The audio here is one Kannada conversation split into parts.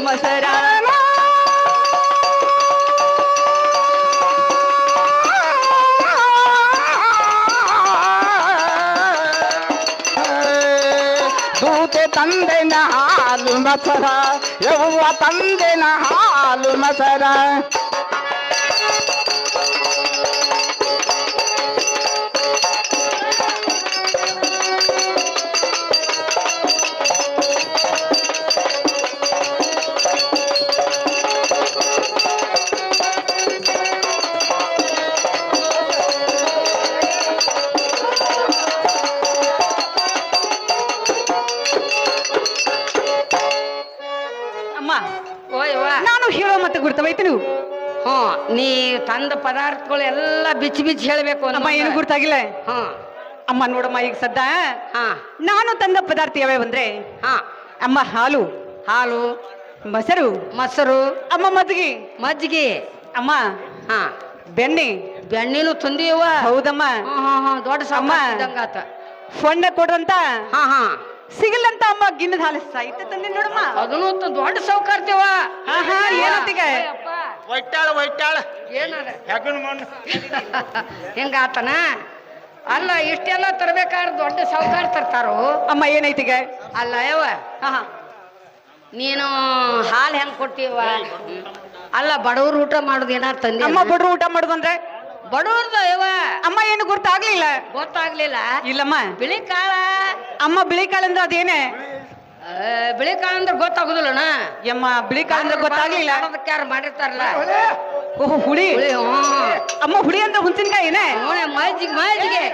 ಮಸರ ದೂತೆ ತಂದೆನ ಹಾಲು ಮಸರ ಯವ್ವ ತಂದೆನ ಹಾಲು ಮಸರ ನಾನು ಹೇಳೋ ಮತ್ತೆ ಗುರ್ತವೈತಿ ನೀವು ನೀ ತಂದ ಪದಾರ್ಥಗಳು ಎಲ್ಲ ಬಿಚ್ಚಿ ಬಿಚ್ಚಿ ಹೇಳ್ಬೇಕು ಅಮ್ಮ ಏನು ಗುರ್ತಾಗಿಲ್ಲ ಅಮ್ಮ ನೋಡಮ್ಮ ಈಗ ಸದ್ದ ನಾನು ತಂದ ಪದಾರ್ಥ ಯಾವ್ಯಾವ ಅಂದ್ರೆ ಅಮ್ಮ ಹಾಲು ಹಾಲು ಮೊಸರು ಮೊಸರು ಅಮ್ಮ ಮಜ್ಜಿಗೆ ಮಜ್ಜಿಗೆ ಅಮ್ಮ ಬೆಣ್ಣೆ ಬೆಣ್ಣಿನೂ ತಂದಿವ ಹೌದಮ್ಮ ದೊಡ್ಡ ಅಮ್ಮ ಸಂಗಾತ ಫೊಂಡ ಕೊಡ್ರಂತ ಹಾ ಸಿಗಲ್ಲಂತ ಅಮ್ಮ ಗಿನ್ನದ ಹಾಲು ಸಾಹಿತ್ಯ ತಂದೆ ನೋಡಮ್ಮ ಅದನ್ನು ದೊಡ್ಡ ಸೌಕರ್ತೀವ ಏನಂತೀಗ ಹಿಂಗಾತನ ಅಲ್ಲ ಇಷ್ಟೆಲ್ಲ ತರ್ಬೇಕಾದ್ರೆ ದೊಡ್ಡ ಸೌಕಾರ ತರ್ತಾರೋ ಅಮ್ಮ ಏನೈತಿಗ ಅಲ್ಲ ಯವ ನೀನು ಹಾಲು ಹೆಂಗ್ ಕೊಟ್ಟಿವ ಅಲ್ಲ ಬಡವ್ರು ಊಟ ಮಾಡುದು ಏನಾರು ತಂದೆ ಅಮ್ಮ ಬಡ್ರು ಊಟ ಮಾಡುದಂದ್ರೆ ಬಡವ್ರದ ಯವ ಅಮ್ಮ ಏನು ಗುರ್ತಾಗ್ಲಿಲ್ಲ ಗೊತ್ತಾಗ್ಲಿಲ್ಲ ಇಲ್ಲಮ್ಮ ಬಿಳಿ ಕಾಳ ಅಮ್ಮ ಬಿಳಿ ಕಾಳು ಅಂದ್ರೆ ಅದೇನೆ ಬಿಳಿ ಕಾಳ ಅಂದ್ರೆ ಗೊತ್ತಾಗುದಿಲ್ಲಣ್ಣ ಯಮ್ಮ ಬಿಳಿ ಕಾಳು ಅಂದ್ರೆ ಗೊತ್ತಾಗ್ಲಿಲ್ಲ ಅದಕ್ಕೆ ಯಾರು ಮಾಡಿರ್ತಾರಲ್ಲ ಓಹೋ ಹುಳಿ ಅಮ್ಮ ಹುಳಿ ಅಂದ್ರೆ ಹುಣಸಿನ್ಕಾಯಿ ಏನೇ ಮಜ್ಜಿಗೆ ಮಜ್ಜಿಗೆ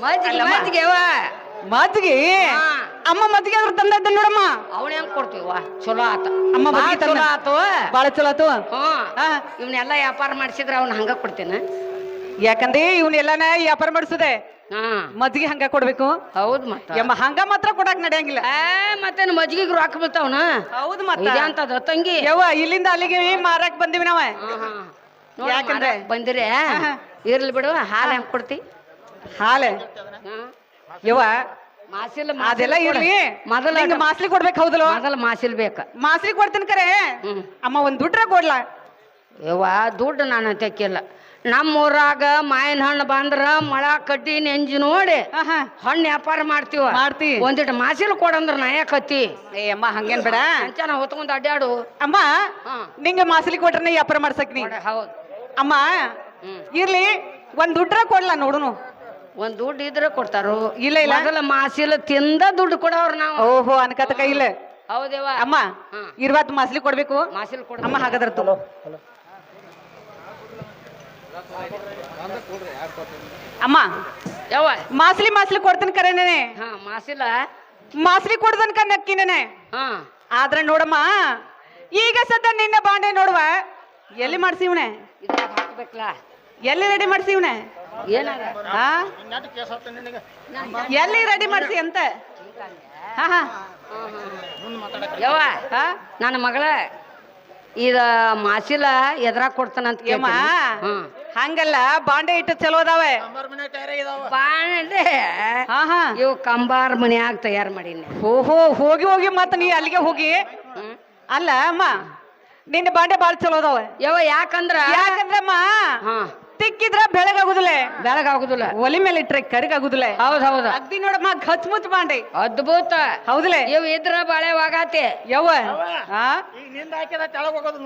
ಮಜ್ಜಿಗೆ ಮಜ್ಜಿಗೆ ಯವ ಮಜ್ಜಿಗೆ ಅಮ್ಮ ಮಜ್ಜಿಗೆ ಆದ್ರೂ ತಂದದ್ದ ನೋಡಮ್ಮ ಅವನ ಹೆಂಗ್ ಕೊಡ್ತೀವ ಚಲೋ ಆತ ಅಮ್ಮ ಮಜ್ಜಿಗೆ ಚಲೋ ಆತು ಬಾಳ ಚಲೋ ಆತು ಇವನ್ನೆಲ್ಲ ವ್ಯಾಪಾರ ಮಾಡಿಸಿದ್ರ ಅವ್ನ ಹಂಗ ಕೊಡ್ತೇನೆ ಯಾಕಂದ್ರೆ ಇವನ್ನೆಲ್ಲಾನ ವ್ಯಾಪಾರ ಮಾಡಿಸುದೆ ಮಜ್ಜಿಗೆ ಹಂಗ ಕೊಡ್ಬೇಕು ಹೌದ್ ಮತ್ತ ಯಮ್ಮ ಹಂಗ ಮಾತ್ರ ಕೊಡಾಕ್ ನಡೆಯಂಗಿಲ್ಲ ಮತ್ತೇನು ಮಜ್ಜಿಗೆ ರೊಕ್ಕ ಬೀಳ್ತಾವನ ಹೌದು ಮತ್ತೆ ಅಂತದ ತಂಗಿ ಯವ್ವ ಇಲ್ಲಿಂದ ಅಲ್ಲಿಗೆ ಮಾರಾಕ್ ಬಂದಿವಿ ನಾವ ಯಾಕಂದ್ರೆ ಬಂದಿರಿ ಇರ್ಲಿ ಬಿಡು ಹಾಲು ಹೆಂಗ್ ಕೊಡ್ತಿ ಹಾಲೆ ಯವ್ವ ಮಾಸಿಲ್ ಅದೆಲ್ಲ ಇರ್ಲಿ ಮೊದಲ ಮಾಸ್ಲಿ ಕೊಡ್ಬೇಕು ಹೌದಲ್ಲ ಮೊದಲ ಮಾಸಿಲ್ ಬೇಕ ಮಾಸ್ಲಿ ಕೊಡ್ತೀನಿ ಕರೆ ಅಮ್ಮ ಒಂದ್ ದುಡ್ರ ಕೊಡ್ಲಾ ಯವ್ವ ದುಡ್ಡು ನಾನು ತೆಕ್ಕಿಲ್ಲ ನಮ್ಮೂರಾಗ ಮಾವಿನ ಹಣ್ಣು ಬಂದ್ರ ಮಳ ಕಡ್ಡಿ ನೆಂಜಿ ನೋಡಿ ಹಣ್ಣು ವ್ಯಾಪಾರ ಮಾಡ್ತೀವಿ ಒಂದಿಟ್ಟು ಮಾಸಿಲ್ ಕೊಡಂದ್ರ ನಾಯಕತ್ತಿ ಏ ಅಮ್ಮ ಹಂಗೇನ್ ಬೇಡ ಅಂಚನ ಹೊತ್ಕೊಂಡ್ ಅಡ್ಡಾಡು ಅಮ್ಮ ನಿಂಗೆ ಮಾಸ್ಲಿ ಕೊಟ್ರೆ ವ್ಯಾಪಾರ ಮಾಡ್ಸಕ್ ನೀ ಹೌದು ಅಮ್ಮ ಇರ್ಲಿ ಒಂದ್ ದುಡ್ರ ಕೊಡ್ಲಾ ನೋಡುನು ಒಂದ್ ದುಡ್ಡು ಇದ್ರೆ ಕೊಡ್ತಾರು ಇಲ್ಲ ಇಲ್ಲ ಮೊದಲ ಮಾಸಿಲ್ ತಿಂದ ದುಡ್ಡು ಕೊಡವ್ರ ನಾವು ಓಹೋ ಅನ್ಕತಕ ಇಲ್ಲ ಹೌದೇವ ಅಮ್ಮ ಇರ್ವತ್ ಮಾಸ್ಲಿ ಕೊಡ್ಬೇಕು ಮಾಸಿಲ್ ಕೊಡ ಅಮ್ಮ ಹಾಗಾದ್ರ ತಗೋ ಅಮ್ಮ ಯಾವ ಮಾಸ್ಲಿ ಕೊಡ್ತೀನಿ ಕರೆನೇನೆ ಮಾಸಿಲ್ಲ ಮಾಸ್ಲಿ ಕೊಡ್ದನ್ಕ ನಕ್ಕಿನೇನೆ ಆದ್ರೆ ನೋಡಮ್ಮ ಈಗ ಸದ್ದ ನಿನ್ನ ಬಾಂಡೆ ನೋಡುವ ಎಲ್ಲಿ ಮಾಡ್ಸಿವ್ನೆ ಹಾಕ್ಬೇಕಲ್ಲ ಎಲ್ಲಿ ರೆಡಿ ಮಾಡ್ಸಿವ್ನೆ ಏನಾಗ ಎಲ್ಲಿ ರೆಡಿ ಮಾಡ್ಸಿ ಅಂತ ಯಾವ ನನ್ನ ಮಗಳ ಇದ ಮಾಸಿಲ ಎದ್ರಾಗ ಕೊಡ್ತಾನಂತ ಹಂಗಲ್ಲ ಬಾಂಡೆ ಇಟ್ಟು ಚಲೋ ಅದಾವೆ ಬಾಂಡೆ ಇವು ಕಂಬಾರ್ ಮನ್ಯಾಗ ತಯಾರು ಮಾಡೀನಿ ಓಹೋ ಹೋಗಿ ಹೋಗಿ ಮತ್ತ ನೀ ಅಲ್ಲಿಗೆ ಹೋಗಿ ಅಲ್ಲ ಅಮ್ಮ ನಿನ್ನ ಬಾಂಡೆ ಬಾಳ ಚಲೋ ಅದಾವ ಯಾಕಂದ್ರಮ್ಮ ತಿಕ್ಕಿದ್ರ ಬೆಳಗಾಗುದಿಲ್ಲ ಒಲಿ ಮೇಲೆ ಇಟ್ರೆ ಕರಿಗಾಗುದಿಲ್ಲ ಹೌದ್ ಅಗ್ದಿ ನೋಡಮ್ಮ ಗಚ್ಮುಚ್ ಬಾಂಡೆ ಅದ್ಭುತ ಹೌದಿಲ್ಲ ಇವ್ ಇದ್ರ ಬಾಳೆ ವಾಗಾತಿ ಯವ್ವ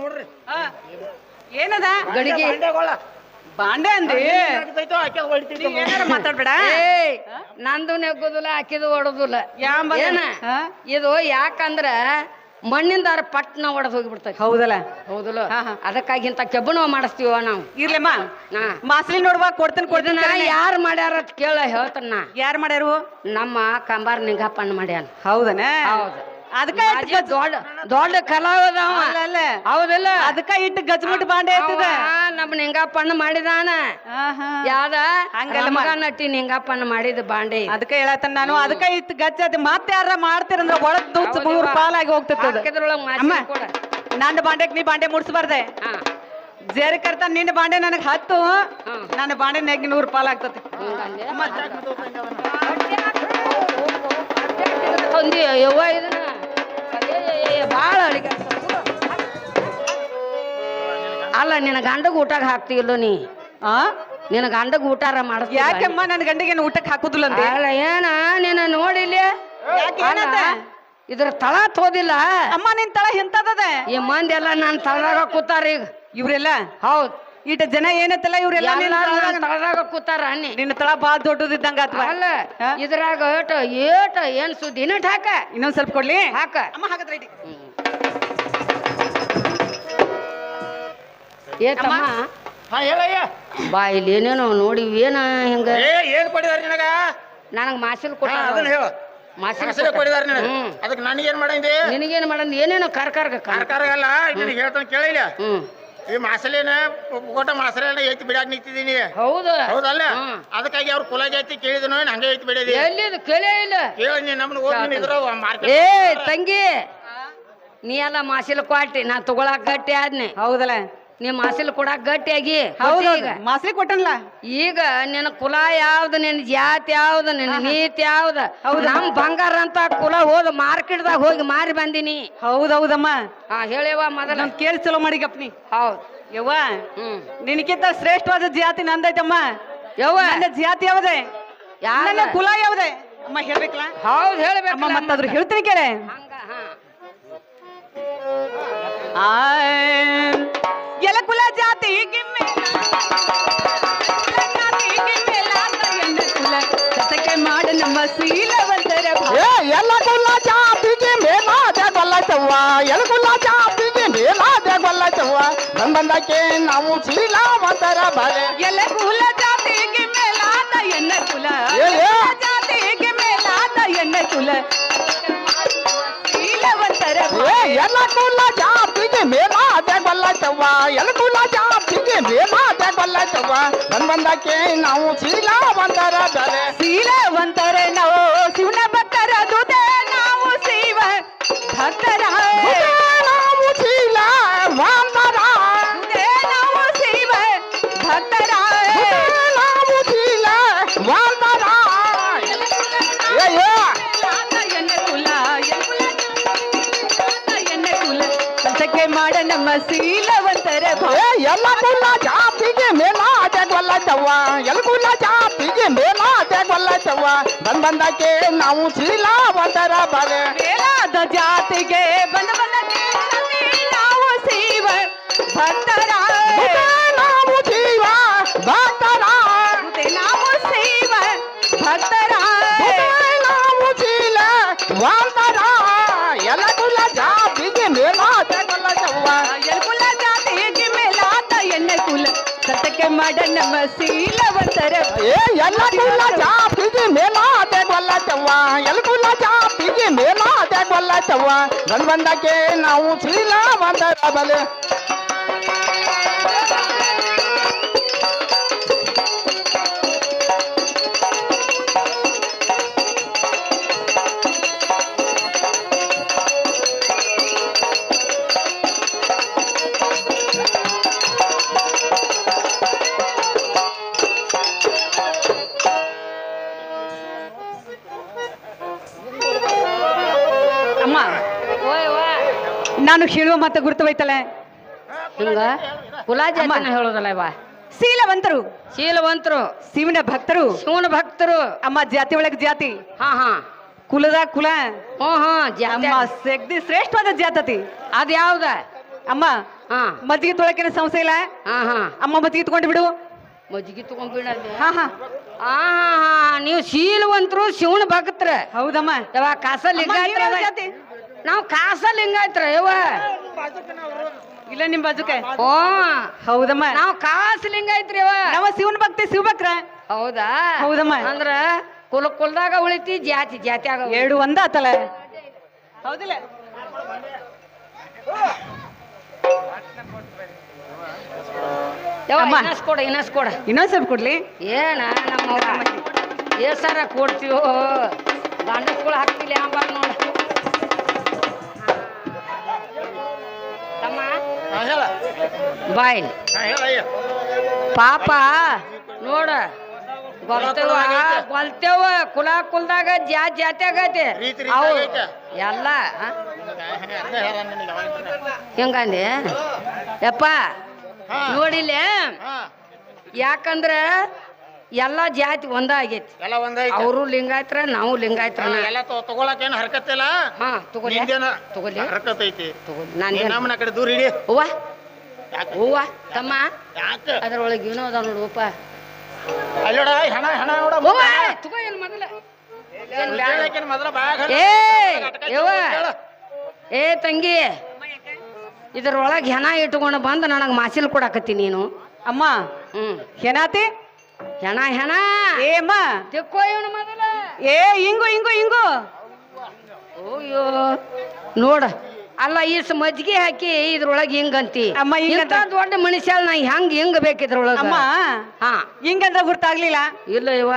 ನೋಡ್ರಿ ಏನದ ಗಡಿಗೆ ಬಾಂಡೆ ಅಂದಿ ಮಾತಾಡ್ಬೇಡ ನಂದು ನೆಗ್ಗುದಿಲ್ಲ ಹಾಕಿದು ಹೊಡೋದಿಲ್ಲ ಏನ ಇದು ಯಾಕಂದ್ರ ಮಣ್ಣಿಂದ ಪಟ್ನ ಒಡೆದು ಹೋಗಿಬಿಡ್ತೈತಿ ಹೌದಲ್ಲ ಅದಕ್ಕಾಗಿ ಇಂತ ಕೆಬ್ಬನ ಮಾಡಿಸ್ತೀವ ನಾವು ಇರ್ಲಮ್ಮ ಮಾಸ್ಲಿ ನೋಡುವ ಕೊಡ್ತೇನೆ ಯಾರು ಮಾಡ್ಯಾರ ಅಂತ ಕೇಳ ಹೇಳ್ತಾನ ಯಾರು ಮಾಡ್ಯಾರು ನಮ್ಮ ಕಂಬಾರ್ ನಿಂಗಪ್ಪಣ್ಣ ಮಾಡ್ಯಾನ ಹೌದನ ಹೌದು ಅದಕ್ಕೆ ದೊಡ್ಡ ಕಲಾವಿದ ಹೌದಿಲ್ಲ ಅದಕ್ಕ ಇಟ್ಟು ಗಜ್ಮುಟ್ ಬಾಂಡೆ ಐತದ ನಮ್ಮ ನಿಂಗಪ್ಪಣ್ಣ ಮಾಡಿದಾನ ಯಾವ್ದ ಹಂಗಲ್ಲ ನಟಿ ನಿಂಗಪ್ಪಣ್ಣ ಮಾಡಿದ ಬಾಂಡೆ ಅದಕ್ಕೆ ಹೇಳತ್ತನ ನಾನು ಅದಕ್ಕ ಇಟ್ಟು ಗಚ್ಚ ಮತ್ತೆ ಯಾರ ಮಾಡ್ತೀರಂದ್ರ ಒಳಗ್ ದುಚ್ಚ 3 ಪಾಲಾಗಿ ಹೋಗ್ತಿರ್ತದ ನನ್ನ ಬಾಂಡೆಗ್ ನೀ ಬಾಂಡೆ ಮುಡ್ಸ್ಬಾರ್ದೆ ಜೇರಿ ಕರ್ತ ನಿನ್ನ ಬಾಂಡೆ ನನಗ್ 10 ನನ್ನ ಬಾಂಡೆ ನೆಗ್ 100 ಪಾಲ್ ಆಗ್ತತಿ ಅಲ್ಲ ನಿನ್ನ ಗಂಡಗ ಊಟಕ್ಕೆ ಹಾಕ್ತಿಲ್ಲೋ ನೀ ಆ ನಿನ್ನ ಗಂಡಗ ಊಟಾರ ಮಾಡ್ತೀಯ ಯಾಕಮ್ಮ ನನ್ನ ಗಂಡಿಗೆ ಊಟಕ್ಕೆ ಹಾಕುದಿಲ್ಲ ಅಂದೆ ಅಲ್ಲ ಏನ ನಿನ್ನ ನೋಡಿಲ್ಲ ಇದ್ರ ತಳ ತೋದಿಲ್ಲ ಅಮ್ಮ ನಿನ್ ತಳ ಎಂತದ ಈ ಮಂದಿ ಎಲ್ಲ ನನ್ನ ತಳದಾಗ ಕೂತಾರ ಈಗ ಇವ್ರೆಲ್ಲ ಹೌದ್ ಈಟ ಜನ ಏನತ್ತಲ್ಲ ಇವ್ರೆಲ್ಲ ತಳದಾಗ ಕೂತಾರ ಅನ್ನಿ ನಿನ್ನ ತಳ ಬಾಳ್ ದೊಡ್ಡದಿದ್ದಂಗ ಅಥವಾ ಅಲ್ಲ ಇದ್ರಾಗ ಏಟ ಏನ್ ಸುದ್ದಿ ಇನ್ನಟ್ ಹಾಕ ಇನ್ನೊಂದ್ ಸ್ವಲ್ಪ ಕೊಡ್ಲಿ ಹಾಕ ಅಮ್ಮ ಹಾಕದ್ರೆ ಏತಮ್ಮ ಹಾ ಹೇಳಯ್ಯ ಬಾ ಇಲ್ಲಿ ಏನೇನೋ ನೋಡಿ ಏನ ಹಿಂಗ ಏನ್ ಕೊಡಿದಾರ ನಿನಗ ನನಗ್ ಮಾಸಿಲ್ ಕೊಟ್ಟ ಅದನ್ನ ಹೇಳು ಮಾಸಿಲ್ ಕೊಡಿದಾರ ನಿನಗ ಅದಕ್ಕೆ ನನಗೇನ್ ಮಾಡಿದೆ ನಿನಗೇನ್ ಮಾಡಂದ್ ಏನೇನೋ ಕಾರ್ಕಾರ್ಗ ಸರ್ಕಾರಗಲ್ಲ ನಿನಗೆ ಹೇಳ್ತಾನೆ ಕೇಳಿಲ್ಲ ಈ ಮಾಸಲೇನ ಕೊಟ್ಟ ಮಾಸಲೇನ ಐತಿ ಬಿಡಾಕ್ ನಿಂತಿದ್ದೀನಿ ಹೌದು ಹೌದಲ್ಲ ಅದಕ್ಕಾಗಿ ಅವ್ರ ಕುಲ ಜಾತಿ ಕೇಳಿದನು ಹಂಗೆ ಐತಿ ಬಿಡಿದಿ ಎಲ್ಲಿ ಕೇಳೇ ಇಲ್ಲ ಕೇಳಿ ನೀ ನಮ್ಮನ್ನ ಹೋಗಿ ಇದ್ರ ಮಾರ್ಕೆಟ್ ಏ ತಂಗಿ ನೀ ಎಲ್ಲ ಮಾಸಿಲ್ ಕ್ವಾಟಿ ನಾ ತಗೊಳಕ್ ಗಟ್ಟಿ ಆದ್ನಿ ಹೌದಲ್ಲ ನೀ ಮಾಸಿಲ್ ಕೊಡಾಕ್ ಗಟ್ಟಿಯಾಗಿ ಹೌದು ಈಗ ಮಾಸ್ರಿ ಕೊಟ್ಟನ್ಲ ಈಗ ನಿನ್ನ ಕುಲ ಯಾವ್ದು ನಿನ್ನ ಜಾತಿ ಯಾವ್ದು ನಿನ್ನ ನೀತಿ ಯಾವ್ದು ನಮ್ ಬಂಗಾರ ಅಂತ ಕುಲ ಹೋದ ಮಾರ್ಕೆಟ್ದಾಗ ಹೋಗಿ ಮಾರಿ ಬಂದಿನಿ ಹೌದೌದಮ್ಮ ಹೇಳಿವ ಮೊದಲ ಕೇಳಿ ಚಲೋ ಮಾಡಿಗಪ್ನಿ ಹೌದ್ ಯವ್ವ ನಿನಕ್ಕಿಂತ ಶ್ರೇಷ್ಠವಾದ ಜಾತಿ ನಂದೈತಮ್ಮ ಯವ್ವ ನನ್ನ ಜಾತಿ ಯಾವ್ದೆ ನನ್ನ ಕುಲ ಯಾವ್ದೆ ಅಮ್ಮ ಹೇಳ್ಬೇಕಲ್ಲ ಹೌದ್ ಹೇಳ್ಬೇಕು ಅಮ್ಮ ಮತ್ತಾದ್ರು ಹೇಳ್ತೀನಿ ಕೇಳೆ ಎಲ ಕುಲ ಜಾತಿ ಜೊತೆಗೆ ಮಾಡ ನಮ್ಮ ಶೀಲವಂತರ ಎಲ್ಲ ಕುಲ್ಲ ಜಾತಿಗೆ ಮೇಲಾದ ಗೊಲ್ಲತ್ತವ್ವ ಎಲ್ಲ ಕುಲ್ಲ ಜಾತಿಗೆ ಮೇಲಾದ ಗೊಲ್ಲತ್ತವ್ವ ಬಂದಕ್ಕೆ ನಾವು ಶೀಲವಂತರ ಬಲೆ ಎಲ ಕುಲ ಜಾತಿಗೆ ಮೇಲಾದ ಎನ್ನ ಕುಲ ಜಾತಿಗೆ ಮೇಲಾದ ಎನ್ನ ಕುಲ ಶೀಲವಂತರ ಎಲ್ಲ ಕುಲ್ಲ ಜಾತಿಗೆ ಮೇಲಾದ ಗೊಲ್ಲತ್ತವ್ವ ಎಲ್ಲ ಕುಲ್ಲ ಜಾತಿಗೆ ಮೇಲಾದ ಗೊಲ್ಲತ್ತವ್ವ ಬಂದಕ್ಕೆ ನಾವು ಶೀಲವಂತರ ಬಲೆ ಶೀಲವಂತರ ನಾವು ಶಿವನ ಭಕ್ತರ ದುತೆ ನಾವು ಶಿವ ಭಕ್ತರ ನಾವು ಶೀಲವಂತರ ದುತೆ ನಾವು ಶಿವ ಭಕ್ತರ ನಾವು ಶೀಲವಂತರ ಸಂತಕ್ಕೆ ಮಾಡ ನಮ್ಮ ಶೀಲವಂತರ ಎಲ್ಲ ಕುಲ್ಲ ಜಾತಿಗೆ ಮೇಲಾದ ಗೊಲ್ಲತ್ತವ್ವ ಎಲ್ಲ ಕುಲ್ಲ ಜಾತಿಗೆ ಮೇಲಾದ ಗೊಲ್ಲತ್ತವ್ವ ಬಂದಕ್ಕೆ ನಾವು ಶೀಲವಂತರ ಬಲೆ ಮೇಲಾದ ಜಾತಿಗೆ ಬಂದಕ್ಕೆ ನಾವು ಶಿವ ಭಕ್ತರ ನಾವು ಶಿವ ಭಕ್ತರ ನಾವು ಶಿವ ಭಕ್ತರ ನಾವು ಶೀಲವಂತರ ಎಲ್ಲ ಕುಲ್ಲ ಜಾತಿಗೆ ಮೇಲಾದ ಗೊಲ್ಲತ್ತವ್ವ ಕುಲ ಜಾತಿಗೆ ಮೇಲಾದ ಎಣ್ಣೆ ಕುಲ ಸತಕ್ಕೆ ಮಾಡ ನಮ್ಮ ಶೀಲವಂತರ ಎಲ್ಲ ಕುಲ್ಲ ಜಾತಿಗೆ ಮೇಲಾದ ಗೊಲ್ಲತ್ತವ್ವ ಎಲ್ಲ ಕುಲ್ಲ ಜಾತಿಗೆ ಮೇಲಾದ ಗೊಲ್ಲತ್ತವ್ವ ಬಂದಕ್ಕೆ ನಾವು ಶೀಲವಂತರ ಬಲೆ ಅಮ್ಮ ನಾನು ಹೇಳುವ ಮಾತು ಗುರುತವೈತಲ್ಲ ಹಿಂಗ ಕುಲ ಜಾತಿನ ಹೇಳೋದಲ್ಲ ಇವ ಶೀಲವಂತರು ಶೀಲವಂತರು ಶಿವನ ಭಕ್ತರು ಶಿವನ ಭಕ್ತರು ಅಮ್ಮ ಜಾತಿ ಒಳಗ್ ಜಾತಿ ಹಾ ಕುಲದಾಗ ಕುಲ ಜಾತಿ ಅಮ್ಮ ಸಗ್ದಿ ಶ್ರೇಷ್ಠವಾದ ಜಾತತಿ ಅದ್ ಯಾವ್ದ ಅಮ್ಮ ಹಾ ಮಜ್ಜಿಗೆ ತೊಳಕಿನ ಸಮಸ್ಯೆ ಇಲ್ಲ ಹಾ ಅಮ್ಮ ಮಜ್ಜಿಗೆ ತಗೊಂಡು ಬಿಡು ಮಜ್ಜಿಗೆ ತಗೊಂಡ್ಬಿಡ ಹಾ ಹಾ ನೀವು ಶೀಲವಂತರು ಶಿವನ ಭಕ್ತರ ಹೌದಮ್ಮ ಯವ ಕಾಸ ಲಿಂಗಾಯತ್ರ ಜಾತಿ ನಾವು ಕಾಸ ಲಿಂಗಾಯತ್ರ ಯವ ಇಲ್ಲ ನಿಮ್ ಬಾಜುಕೆ ಓ ಹೌದಮ್ಮ ನಾವು ಕಾಸ ಲಿಂಗಾಯತ್ರಿ ಯವ ನಮ್ಮ ಶಿವನ ಭಕ್ತಿ ಶಿವಭಕ್ರ ಹೌದಾ ಹೌದಮ್ಮ ಅಂದ್ರ ಕುಲದಾಗ ಉಳಿತಿ ಜಾತಿ ಜಾತಿಯಾಗ ಎರಡು ಒಂದ ಆತಲ್ಲ ಹೌದಿಲ್ಲ ಇನಸ್ಕೊಡ ಇನ್ನೊಂದ್ ಸ್ವಲ್ಪ ಕೊಡ್ಲಿ ಏನ ನಮ್ಮ ಏಸಾರ ಕೊಡ್ತೀವೋ ಗಂಡಸ್ಗಳು ಹಾಕ್ತಿಲ್ಲ ಅಂಬಾರ ನೋಡ ತಮ್ಮ ಬಾಯ್ ಪಾಪ ನೋಡ ಗೊಲ್ತೇವ ಕುಲದಾಗ ಜಾತಿ ಆಗೈತೆ ಅವು ಎಲ್ಲ ಹೆಂಗಂದಿ ಯಪ್ಪ ನೋಡಿಲ್ಲ ಹಾ ಯಾಕಂದ್ರ ಎಲ್ಲಾ ಜಾತಿ ಒಂದಾಗೈತಿ ಎಲ್ಲ ಒಂದೈತಿ ಅವರು ಲಿಂಗಾಯತ್ರ ನಾವು ಲಿಂಗಾಯತ್ರ ಎಲ್ಲ ತಗೊಳಕ್ ಏನು ಹರ್ಕತ್ತಿಲ್ಲ ಹಾ ತಗೊಳ್ಳಿ ನಿಂದೇನ ತಗೊಳ್ಳಿ ಹರ್ಕತೈತಿ ತಗೊಳ್ಳಿ ನಾನು ನಮ್ಮನ ಕಡೆ ದೂರ ಹಿಡಿ ಅವ್ವ ಯಾಕೆ ಅವ್ವ ತಮ್ಮ ಯಾಕೆ ಅದ್ರೊಳಗೆ ಏನೋ ಅದ ನೋಡುವಪ್ಪ ಅಲ್ಲೋಡ ಹಣ ಹಣ ನೋಡ ಅವ್ವ ತಗೋ ಏನು ಮೊದಲ ಮೊದಲ ಬ್ಯಾಗ್ ಏ ಯವ್ವ ಏ ತಂಗಿ ಇದ್ರೊಳಗೆ ಹೆಣ ಇಟ್ಕೊಂಡು ಬಂದು ನನಗೆ ಮಾಸಿಲ್ ಕೊಡಾಕತ್ತಿ ನೀನು ಅಮ್ಮ ಏನಾತಿ ಹೆಣ ಹೆಣ ಏಮ್ಮ ತಿಕ್ಕೋ ಇವನು ಮೊದಲ ಏ ಹಿಂಗು ಹಿಂಗು ಹಿಂಗು ಅಯ್ಯೋ ನೋಡ ಅಲ್ಲ ಈಸ್ ಮಜ್ಜಿಗೆ ಹಾಕಿ ಇದ್ರೊಳಗೆ ಹಿಂಗಂತಿ ಅಮ್ಮ, ಇಂಥ ದೊಡ್ಡ ಮನುಷ್ಯ ನಾ ಹೆಂಗ್ ಬೇಕಿದ್ರೊಳಗ ಅಮ್ಮ ಹಾ ಹಿಂಗಂದ್ರ ಗುರ್ತಾಗ್ಲಿಲ್ಲ ಇಲ್ಲ ಇವ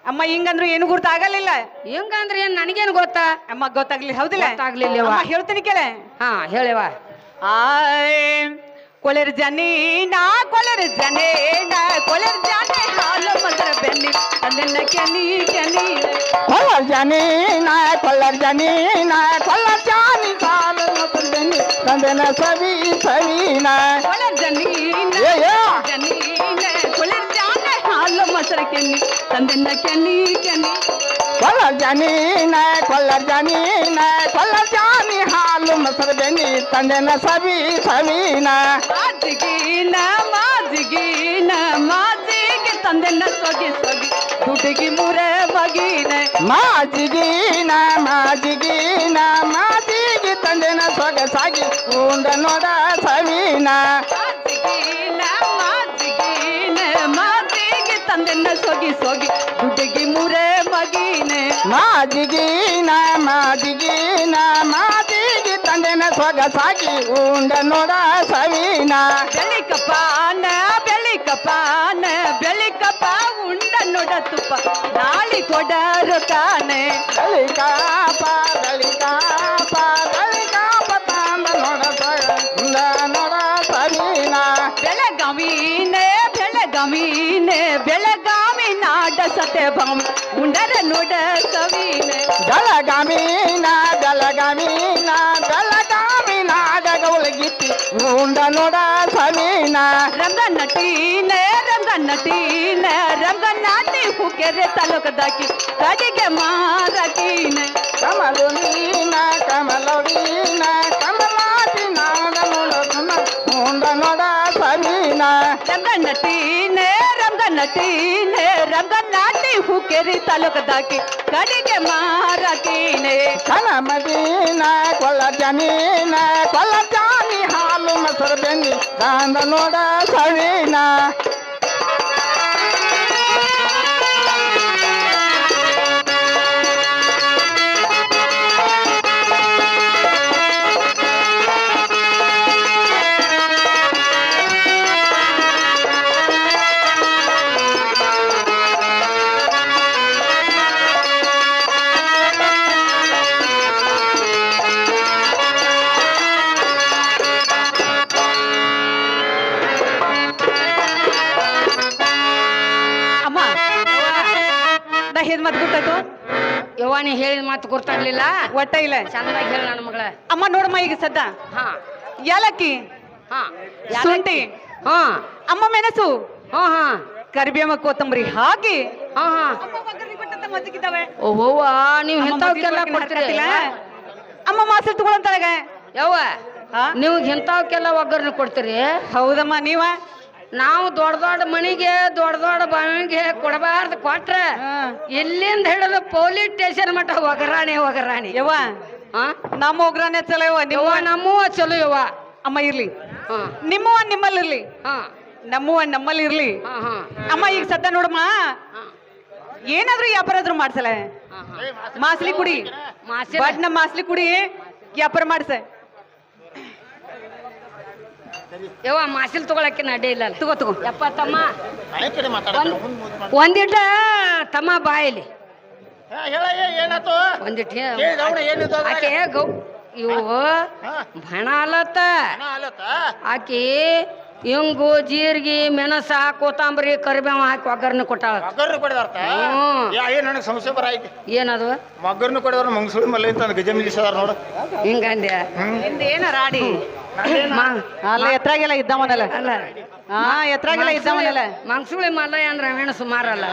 ಅಮ್ಮ ಹಿಂಗಂದ್ರು ಏನು ಗುರ್ತಾಗಲಿಲ್ಲ ಹಿಂಗಂದ್ರೆ ಏನ್ ನನಗೇನು ಗೊತ್ತಾ ಅಮ್ಮ ಗೊತ್ತಾಗ್ಲಿ ಹೌದಿಲ್ಲ ಗೊತ್ತಾಗ್ಲಿಲ್ಲ ಯವ್ವ. ಅಮ್ಮ, ಹೇಳ್ತೀನಿ ಕೇಳೆ ಹಾ ಹೇಳಿವ ಆಯ್ ಕೊಳೆರ್ ಜನ ಕೊಳೆರ್ ಜಾನೆ ಹಾಲು ಮದರ ಬೆನ್ನಿ ಅದನ್ನ ಕೆನಿ ಕೆನಿ ಕೊಲ್ಲರ್ ಜಾನಿ ಸಾಲು ಬೆನ್ನಿ ತಂದೆನ ಸವಿ ಸವಿನ ಕೊಳೆರ್ ಜನೀನ ಕೊಳೆರ್ ಜಾನೆ ಹಾಲು ಮೊಸರ ಕೆನ್ನಿ ತಂದೆನ್ನ ಕೆನಿ ಕೆನಿ ಕೊಲ್ಲರ್ ಜಾನಿ ಹಾಲು ಮೊಸರು ಬೆನ್ನಿ ತಂದೆನ ಸವಿ ಸವಿನ ಮಾಜಿಗೆ ತಂದೆನ್ನ ಸೊಗಿ ಸೊಗಿ ದುಡ್ಡಿಗೆ ಮುರೆ ಮಗೀನ ಮಾಜಿಗೆ ತಂದೆನ ಸೊಗಸಾಗಿ ಉಂಡ ನೋಡ ಸವಿನ ಮಾಜಿಗೆ ತಂದೆನ್ನ ಸೊಗಿ ಸೊಗಿ ದುಡ್ಡಿಗೆ ಮುರೆ ಮಗೀನ ಮಾಜಿಗೆ ತಂದೆನ ಸೊಗಸಾಗಿ ಉಂಡ ನೋಡ ಸವಿನ ಬೆಳಿಕಪ್ಪ ಉಂಡ ನೋಡ ತುಪ್ಪ ನಾಳಿ ಕೊಡರು ಕಾನೆ ಬೆಳಿಕಾಪ ತಂದ ನೋಡ ಸವಿನ ಬೆಳಗಾವಿ ನಾಡ ಸತೆ ಬಾಮಿ ಉಂಡರ ನೋಡ ಸವೀನೆ ಬೆಳಗಾವಿ ನಾಡ ಗೌಳಗಿತ್ತಿ ಉಂಡ ನೋಡ ಸವಿನ ರಂಗನಾಟಿ ಹುಕೆರೆ ತಾಲೂಕದಾಕಿ ಕಡಿಗೆ ಮಾರಕೀನ ಕಮಲಾಟಿ ನಾಡ ಉಂಡ ನೋಡ ಸವಿನ ರಂಗನಾಟಿ ಹುಕೆರಿ ತಾಲೂಕದಾಕಿ ಕಡಿಗೆ ಮಾರಕೀನೆ ಕನಮದೀನ ಕೊಲ್ಲ ಜಾನಿ ಹಾಲು ಮೊಸರು ಬೆನ್ನಿ ದಾಂದ ನೋಡ ಸವಿನ ಮತ್ ಗೊತ್ತಾಯ್ತು ಯವ್ವ ನೀ ಹೇಳಿದ ಮಾತು ಗೊತ್ತಾಗ್ಲಿಲ್ಲ ಒಟ್ಟ ಇಲ್ಲ ಚಂದಾಗಿ ಹೇಳ ನನ್ನ ಮಗಳ ಅಮ್ಮ ನೋಡಮ್ಮ ಈಗ ಸದ್ದ ಹಾ ಯಾಲಕ್ಕಿ ಹಾ ಶುಂಠಿ ಹಾ ಅಮ್ಮ ಮೆಣಸು ಹಾ ಹಾ ಕರಿಬೇವ ಕೊತ್ತಂಬರಿ ಹಾಕಿ ಹಾ ಹಾ ಓಹೋವ ನೀವು ಎಂಥವಕ್ಕೆಲ್ಲ ಕೊಡ್ತೀರಿ ಅಮ್ಮ ಮಾಸಲ್ ತಗೊಳಂತಾಗ ಯವ್ವ ನೀವು ಎಂಥವಕ್ಕೆಲ್ಲ ಒಗ್ಗರಣೆ ಕೊಡ್ತೀರಿ ಹೌದಮ್ಮ ನೀವ ನಾವು ದೊಡ್ಡ ದೊಡ್ಡ ಮನಿಗೆ ದೊಡ್ಡ ದೊಡ್ಡ ಬಾವಿಗೆ ಕೊಡಬಾರ್ದು ಕೊಟ್ರ ಎಲ್ಲಿಂದ ಹಿಡಿದು ಪೊಲೀಸ್ ಸ್ಟೇಷನ್ ಮಟ್ಟ ಒಗರಾಣಿ ಯವ್ವ ನಮ್ಮ ಒಗ್ರಾಣೆ ಚಲೋ ಯವ್ವ ನಮ್ಮವ ಚಲೋ ಯವ್ವ ಅಮ್ಮ ಇರ್ಲಿ ಹಾ ನಿಮ್ಮವ ನಿಮ್ಮಲ್ಲಿ ಇರ್ಲಿ ಹಾ ನಮ್ಮವ ನಮ್ಮಲ್ಲಿ ಇರ್ಲಿ ಹಾ ಹಾ ಅಮ್ಮ ಈಗ ಸದ್ದ ನೋಡಮ್ಮ ಏನಾದ್ರೂ ವ್ಯಾಪಾರ ಮಾಡ್ಸಲ ಮಾಸ್ಲಿ ಕುಡಿ ಬಡ್ನ ಮಾಸ್ಲಿ ಕುಡಿ ವ್ಯಾಪಾರ ಮಾಡ್ಸ ಯವ್ವ ಮಾಸಿಲ್ ತಗೊಳಕ್ಕೆ ನಡೆ ಇಲ್ಲ ತಗೋ ಯಪ್ಪ ತಮ್ಮ ಒಂದಿಟ ತಮ್ಮ ಬಾಯಿಲಿ ಏನಾತು ಒಂದಿಟ್ಟು ಏನಿತ್ತು ಆಕೆ ಇವು ಭಣ ಅಲ್ಲತ್ತ ಆಕಿ ಇಂಗು ಜೀರಿಗೆ ಮೆಣಸ ಕೊತ್ತಂಬರಿ ಕರಿಬೇವ ಹಾಕಿ ಒಗ್ಗರ್ನ ಕೊಟ್ಟಾಳ ಮಗ್ಗರ್ನು ಕೊಡಿದಾರ್ತ ನನಗೆ ಸಂಶಯ ಬರ ಐತಿ ಏನದು ಮಗ್ಗರ್ನು ಕೊಡಿದಾರ ಮಂಗಸೂಳಿ ಮಲ್ಲ ಅಂತ ಗಜ ಮಿಲಿಸದಾರ ನೋಡು ಹಿಂಗಂದ್ಯ ಏನ ರಾಡಿ ಅಲ್ಲ ಎತ್ತರಾಗೆಲ್ಲ ಇದ್ದವನಲ್ಲ ಅಲ್ಲ ಹಾ ಎತ್ತರಾಗೆಲ್ಲ ಇದ್ದವನಲ್ಲ ಮಂಗ್ಸುಳಿ ಮಲ್ಲಯ್ಯ ಅಂದ್ರೆ ಅವೇನು ಸುಮಾರಲ್ಲ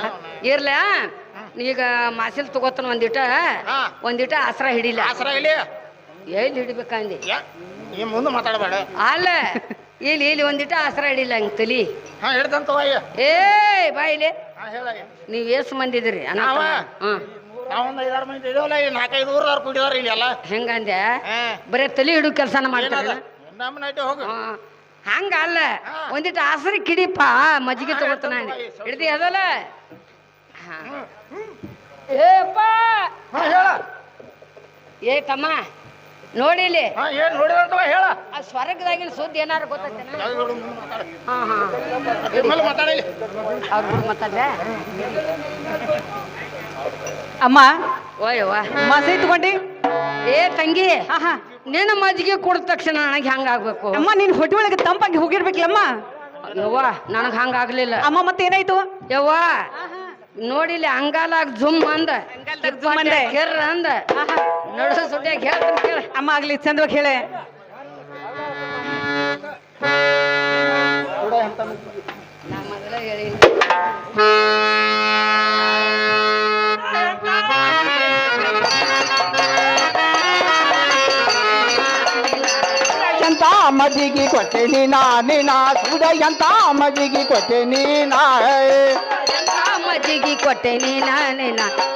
ಇರ್ಲ ಈಗ ಮಾಸಿಲ್ ತಗೋತಾನ ಒಂದಿಟ ಆಸರ ಹಿಡಿಲ್ಲ ಆಸರ ಇಲ್ಲಿ ಎಲ್ಲಿ ಹಿಡಿಬೇಕಂದಿ ಈ ಮುಂದೆ ಮಾತಾಡಬೇಡ ಅಲ್ಲ ಇಲ್ಲಿ ಒಂದಿಟ ಆಸರ ಹಿಡಿಲ್ಲ ಹಂಗ ತಲಿ ಹಾ ಹೇಳ್ದಂತ ಏ ಬಾಯಿಲೆ ಹಾ ಹೇಳ ನೀವ್ ಏಸ್ ಮಂದಿದ್ರಿ ಅನ್ನ ನಾವ? ಹಾ ನಾವೊಂದು 5-6 ಮಂದಿ ಇದೇವಲ್ಲ ಈ 4-5 ಊರದವ್ರು ಕುಡಿದಾರ ಇಲ್ಲಿ ಎಲ್ಲ ಹೆಂಗಂದೆ ಹಾ ಬರೇ ತಲಿ ಹಿಡು ಕೆಲಸನ ಮಾಡ್ತಾರ ಏನದ ನಮ್ಮ ನೈಟ್ ಹೋಗು ಹಂಗ ಅಲ್ಲ ಒಂದಿಟ ಆಸರಿ ಕಿಡಿಪ ಮಜ್ಜಿಗೆ ತಗೋತಾನ ಹಿಡ್ದಿ ಅದಲ್ಲ ಏಪ್ಪ ಹಾ ಹೇಳ ಏ ತಮ್ಮ ನೋಡಿಲಿ ಹಾ ಏನ್ ನೋಡಿದಂತವ ಹೇಳ ಆ ಸ್ವರ್ಗದಾಗಿನ ಸುದ್ದಿ ಏನಾರು ಗೊತ್ತೈತೇನ ಹಾ ಹಾ ಮೇಲೆ ಮಾತಾಡಲಿ ಅವ್ರ ಮಾತಾಡ್ಲೆ ಅಮ್ಮ ಓಯವ್ವ ಮಸೈ ತಗೊಂಡಿ ಏ ತಂಗಿ ಆಹಾ ನಿನ್ನ ಮಜ್ಜಿಗೆ ಕುಡಿದ ತಕ್ಷಣ ನನಗೆ ಹಂಗಾಗ್ಬೇಕು ಅಮ್ಮ ನಿನ್ ಹೊಟ್ಟೆ ಒಳಗೆ ತಂಪಾಗಿ ಹೋಗಿರ್ಬೇಕಲ್ಲಮ್ಮ ಯವ್ವ ನನಗೆ ಹಂಗಾಗ್ಲಿಲ್ಲ ಅಮ್ಮ ಮತ್ತೆ ಏನಾಯ್ತು ಯವ್ವ ನೋಡಿಲಿ ಅಂಗಾಲಾಗ ಜುಮ್ ಅಂದ ಜುಮ್ ಅಂದೆ. ಕೆರ್ರ ಅಂದ ನಡು ಸುಡ್ಯಾಗ ಹೇಳ್ತೀನಿ ಕೇಳ ಅಮ್ಮ ಆಗ್ಲಿ ಚಂದವಾಗಿ ಹೇಳೆ ನಾ ಮೊದಲ ಹೇಳಿ ಎಂತ ಮಜ್ಜಿಗೆ ಕೊಟ್ಟೆ ನೀನಾ ಸುಡ ಎಂತ ಮಜ್ಜಿಗೆ ಕೊಟ್ಟೆ ನೀನಾ ಎಂತ ಮಜ್ಜಿಗೆ ಕೊಟ್ಟೆ ನೀನ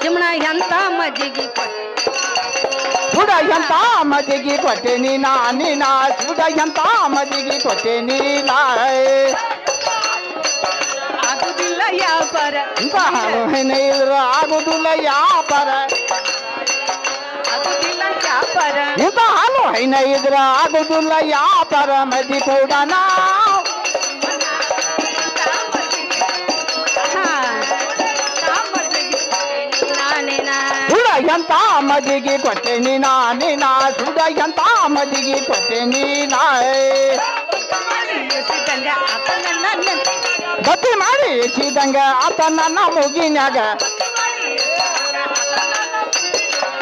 ಚಿಮಣ ಎಂತ ಮಜ್ಜಿಗೆ ಕೊಟ್ಟೆ ಸುಡ ಎಂತ ಮಜ್ಜಿಗೆ ಕೊಟ್ಟೆ ನೀನಾ ಸುಡ ಎಂತ ಮಜ್ಜಿಗೆ ಕೊಟ್ಟೆ ನೀನಾ ಆಗುದಿಲ್ಲ ಯಾಪಾರ ಇಂತ ಇದ್ರ ಆಗುದಿಲ್ಲ ಯಾಪಾರ ಆಗುದಿಲ್ಲ ಯಾಪಾರ ಇಂತ ಹಾಲು ಹೈನ ಇದ್ರ ಆಗುದಿಲ್ಲ ಯಾಪಾರ ಮಜ್ಜಿ ಕೊಡಣ ಸುಡ ಎಂತ ಮಜ್ಜಿಗೆ ಕೊಟ್ಟೆ ನೀನಾ ಸುಡ ಎಂತ ಮಜ್ಜಿಗೆ ಕೊಟ್ಟೆ ನೀನಾ ಬತ್ತಿ ಮಾಡಿ ಹೆಚ್ಚಿದಂಗ ಆತ ನನ್ನ ಮುಗಿನ್ಯಾಗ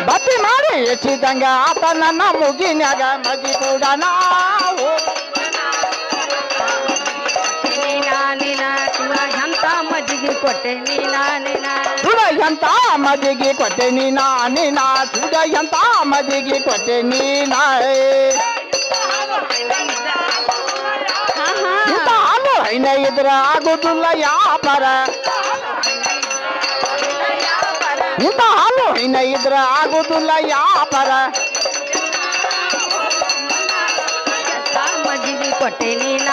ಬತ್ತಿ ಮಾಡಿ ಹೆಚ್ಚಿದಂಗ ಆತ ನನ್ನ ಮುಗಿನ್ಯಾಗ ಮಜ್ಜಿ ಕೂಡ ನಾವು ಎಂತ ಮಜ್ಜಿಗೆ ಕೊಟ್ಟೆ ನೀನ ಸುಡ ಎಂತ ಮಜ್ಜಿಗೆ ಕೊಟ್ಟೆ ನೀನಾ ಸುಡ ಎಂತ ಮಜ್ಜಿಗೆ ಕೊಟ್ಟೆ ನೀನಾ ಇಂತ ಹಾಲು ಹೈನ ಇದ್ರ ಆಗುದಿಲ್ಲ ಯಾಪಾರ ಇಂತ ಹಾಲು ಹೈನ ಇದ್ರ ಆಗುದಿಲ್ಲ ಯಾಪಾರ ಮಜ್ಜಿಗೆ ಕೊಟ್ಟೆ ನೀನ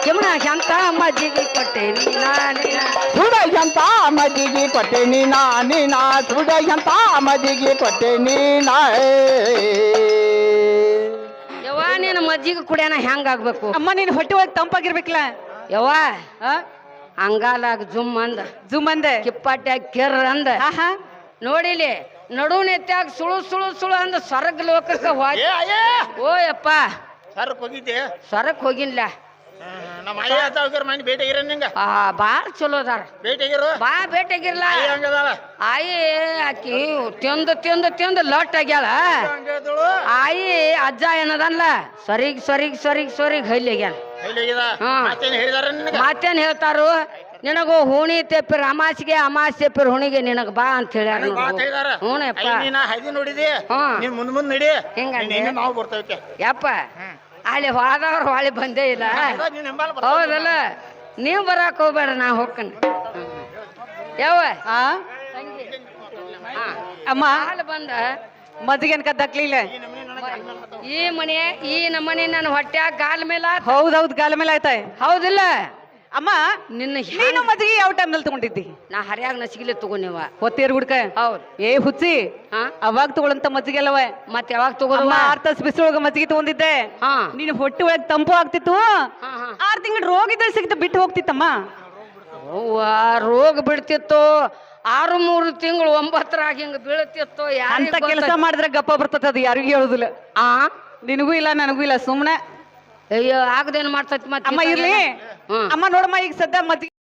ಚಿಮಣ ಎಂತ ಮಜ್ಜಿಗೆ ಕೊಟ್ಟೆ ನೀನ ಸುಡ ಎಂತ ಮಜ್ಜಿಗೆ ಕೊಟ್ಟೆ ನೀನಾ ಸುಡ ಎಂತ ಮಜ್ಜಿಗೆ ಕೊಟ್ಟೆ ನೀನಾ ಯವ್ವ ನೀನು ಮಜ್ಜಿಗೆ ಕುಡಿಯೋಣ ಹೆಂಗಾಗ್ಬೇಕು ಅಮ್ಮ ನಿನ್ ಹೊಟ್ಟೆ ಒಳಗೆ ತಂಪಾಗಿರ್ಬೇಕಲ್ಲ ಯವ್ವ ಅಂಗಾಲಾಗ ಜುಮ್ ಅಂದ ಜುಮ್ ಅಂದೆ ಕಿಪ್ಪಾಟ್ಯಾಗ ಕೆರ್ರ ಅಂದ ಆಹಾ ನೋಡಿಲಿ ನಡು ನೆತ್ಯಾಗ ಸುಳು ಅಂದ ಸ್ವರ್ಗ ಲೋಕಕ್ಕೆ ಹೋಗಿ ಏ ಅಯ್ಯೇ ಓ ಯಪ್ಪ ಸರ್ಕ್ ಹೋಗಿದ್ದೆ ಸ್ವರ್ಗಕ್ಕೆ ಹೋಗಿನ್ಲ ನಮ್ಮ ಅಯ್ಯ ಹೋಗ್ಯಾರ ಮನೆ ಭೇಟಿ ಆಗಿರ ನಿಂಗ ಬಾಳ ಚಲೋ ಅದಾರ ಭೇಟಿ ಆಗಿರು ಬಾ ಭೇಟಿಯಾಗಿರ್ಲ ಅಯ್ಯ ಹಂಗದಾಳ ಆಯಿ ಆಕಿ ತಿಂದು ಲಟ್ ಆಗ್ಯಾಳ ಹಂಗದಳು ಆಯಿ ಅಜ್ಜ ಏನದನ್ಲ ಸರಿಗ್ ಹೈಲಿಗ್ಯಾನ ಎಲ್ಲಿಗಿದ ಹಾ. ಮತ್ತೇನ್ ಹೇಳಿದಾರ ನಿನಗ ಮತ್ತೇನ್ ಹೇಳ್ತಾರು ನಿನಗೂ ಹುಣಿ ತೆಪ್ಪಿರ ಅಮಾಸಿಗೆ ತೆಪ್ಪಿರ ಹುಣಿಗೆ ನಿನಗ ಬಾ ಅಂತ ಹೇಳ್ಯಾರ ನನಗ್ ಮಾತ್ ಹೇಳಿದಾರ ಹ್ಞೂನಪ್ಪ ಅಯ್ಯ ನೀನ ಹೈದಿ ನೋಡಿದಿ ಹಾ. ನೀನ್ ಮುಂದ್ ನಡಿ ಹೆಂಗಂದೆ? ನೀನ್ ನಾವು ಬರ್ತೇವೆ ಯಪ್ಪ ಅಲ್ಲಿ ಹೋದವ್ರು ಹೊಳಿ ಬಂದೇ ಇಲ್ಲ ನೀನ್ ಹಿಂಬಾಲ್ ಹೌದಲ್ಲ ನೀವು ಬರಾಕ್ ಹೋಗ್ಬೇಡ ನಾ ಹೋಗ್ಕನ್ ಯಾವ ಆ ಅಮ್ಮ ಹಾಲು ಬಂದ ಮಜ್ಜಿಗೆ ಅನ್ಕ ದಕ್ಲಿಲ್ಲ ಈ ನಮ್ಮನೆ ನನ್ನ ಹೊಟ್ಯಾಗ ಗಾಲ್ ಮೇಲ ಹೌದೌದ್ ಗಾಲ ಮೇಲೆ ಆಯ್ತಾ ಹೌದಿಲ್ಲ ಅಮ್ಮ ನಿನ್ನ ನೀನು ಮಜ್ಜಿಗೆ ಯಾವ ಟೈಮ್ನಲ್ಲಿ ತಗೊಂಡಿದ್ದಿ ನಾ ಹರ್ಯಾಗ ನಸಿಗಿಲೆ ತಗೊಂಡಿವ ಹೊತ್ತೇರ್ ಹುಡ್ಕ ಹೌದ್ ಏ ಹುಚ್ಚಿ ಹಾ ಅವಾಗ ತಗೊಳಂತ ಮಜ್ಜಿಗೆ ಅಲ್ಲವ ಮತ್ ಯಾವಾಗ ತಗೋದವ 6 ತಾಸು ಬಿಸಿಲೊಳಗ ಮಜ್ಜಿಗೆ ತಗೊಂಡಿದ್ದೆ ಹಾ ನೀನು ಹೊಟ್ಟೆ ಒಳಗೆ ತಂಪು ಆಗ್ತಿತ್ತು ಹಾ ಹಾ 6 ತಿಂಗಳು ರೋಗ ಇದ್ರೆ ಸಿಗ್ತ ಬಿಟ್ಟು ಹೋಗ್ತಿತ್ತಮ್ಮ ಅವ್ವ ರೋಗ ಬಿಡ್ತಿತ್ತು 6 ತಿಂಗಳು 9 ಹಿಂಗ ಬೀಳ್ತಿತ್ತು ಅಂತ ಯಾರಿಗ ಕೆಲಸ ಮಾಡಿದ್ರೆ ಗಪ್ಪ ಬರ್ತದ ಅದು ಯಾರಿಗೂ ಹೇಳುದಿಲ್ಲ ಆ ನಿನಗೂ ಇಲ್ಲ ನನಗೂ ಇಲ್ಲ ಸುಮ್ನೆ ಅಯ್ಯೋ ಆಗದೇನು ಮಾಡ್ತೈತಿ ಮತ್ತೆ ಅಮ್ಮ ಇರ್ಲಿ ಹ್ಮ್ ಅಮ್ಮ ನೋಡಮ್ಮ ಈಗ ಸದ್ಯ ಮಜ್ಜಿಗೆ